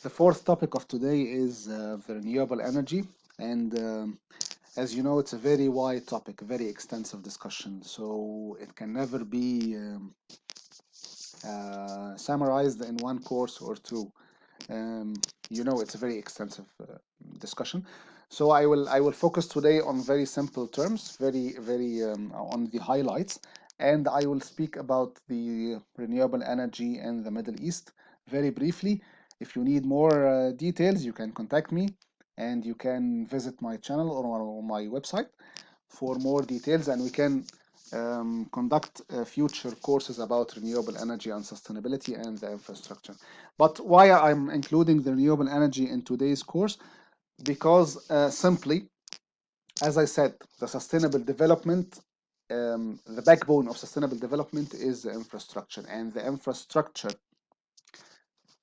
The fourth topic of today is the renewable energy, and as you know, it's a very wide topic, a very extensive discussion, so it can never be summarized in one course or two. Um, it's a very extensive discussion. So I will focus today on very simple terms, very on the highlights, and I will speak about the renewable energy in the Middle East very briefly. If you need more details, you can contact me, and you can visit my channel or my website for more details, and we can conduct future courses about renewable energy and sustainability and the infrastructure. But why I'm including the renewable energy in today's course? Because simply, as I said, the sustainable development, the backbone of sustainable development is the infrastructure, and the infrastructure,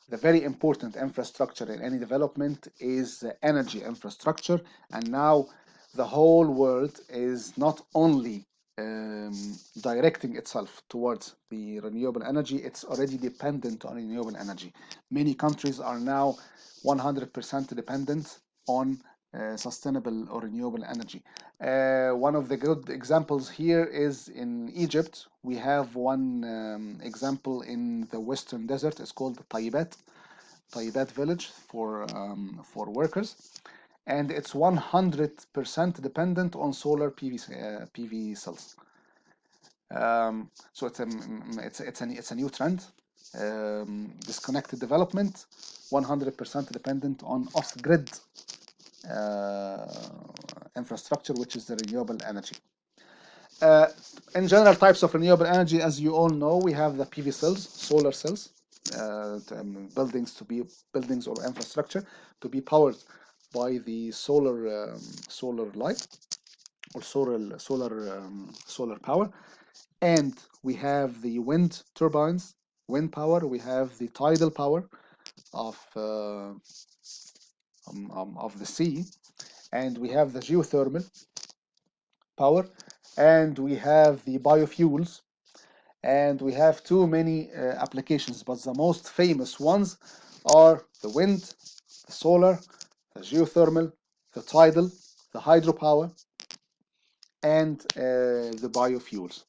the very important infrastructure in any development is the energy infrastructure. And now the whole world is not only um, directing itself towards the renewable energy, it's already dependent on renewable energy. Many countries are now 100% dependent on sustainable or renewable energy. One of the good examples here is in Egypt. We have one example in the Western Desert. It's called Tayyibat village for workers, and it's 100% dependent on solar PV cells. So it's a new trend. Disconnected development, 100% dependent on off-grid uh, infrastructure, which is the renewable energy. Uh, in general, types of renewable energy, as you all know, we have the PV cells, solar cells, buildings or infrastructure to be powered by the solar light or solar power. And we have the wind turbines, wind power. We have the tidal power of the sea, and we have the geothermal power, and we have the biofuels, and we have too many applications, but the most famous ones are the wind, the solar, the geothermal, the tidal, the hydropower, and the biofuels.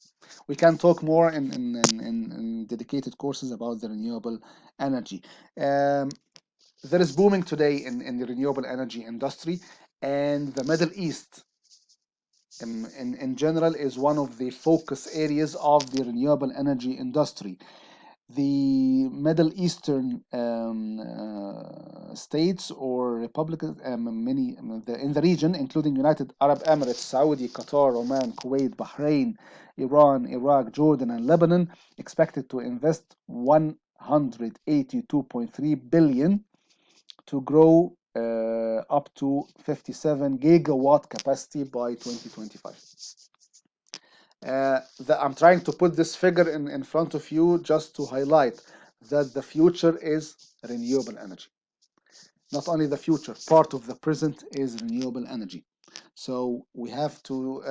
We can talk more in dedicated courses about the renewable energy. There is booming today in the renewable energy industry, and the Middle East in general is one of the focus areas of the renewable energy industry. The Middle Eastern states or republics, many in the region, including United Arab Emirates, Saudi, Qatar, Oman, Kuwait, Bahrain, Iran, Iraq, Jordan, and Lebanon, expected to invest 182.3 billion to grow up to 57 gigawatt capacity by 2025. I'm trying to put this figure in front of you just to highlight that the future is renewable energy. Not only the future, part of the present is renewable energy. So we have to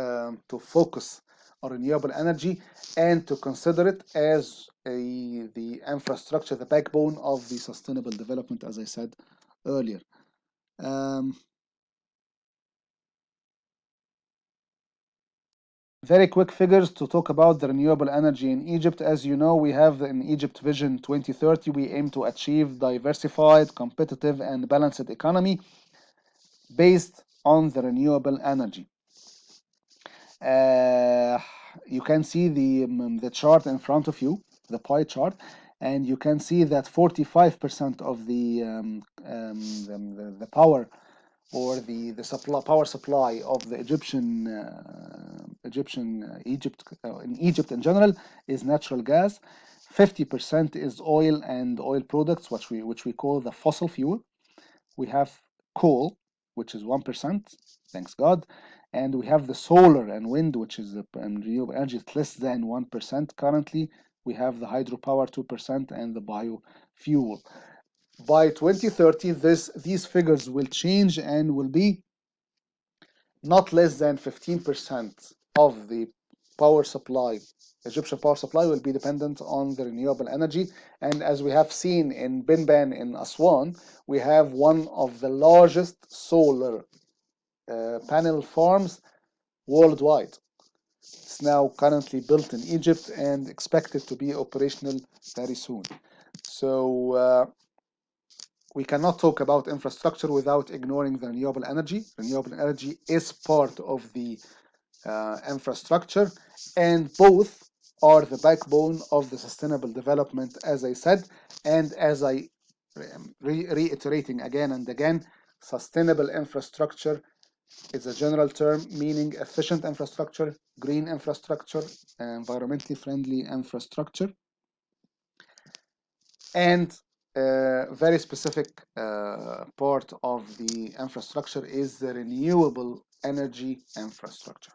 focus on renewable energy and to consider it as the infrastructure, the backbone of the sustainable development, as I said earlier. Um, Very quick figures to talk about the renewable energy in Egypt. As you know, we have in Egypt Vision 2030, we aim to achieve diversified, competitive, and balanced economy based on the renewable energy. Uh, you can see the chart in front of you, the pie chart, and you can see that 45% of the power or the power supply of the in Egypt in general is natural gas. 50% is oil and oil products, which we call the fossil fuel. We have coal, which is 1%, thanks God, and we have the solar and wind, which is renewable energy, less than 1% currently. We have the hydropower 2% and the biofuel. By 2030, these figures will change and will be not less than 15% of the power supply, Egyptian power supply, will be dependent on the renewable energy. And as we have seen in Binban in Aswan, we have one of the largest solar panel farms worldwide. It's now currently built in Egypt and expected to be operational very soon. So we cannot talk about infrastructure without ignoring the renewable energy. Renewable energy is part of the infrastructure, and both are the backbone of the sustainable development, as I said. And as I reiterating again and again, sustainable infrastructure is a general term meaning efficient infrastructure, green infrastructure, environmentally friendly infrastructure, and a very specific part of the infrastructure is the renewable energy infrastructure.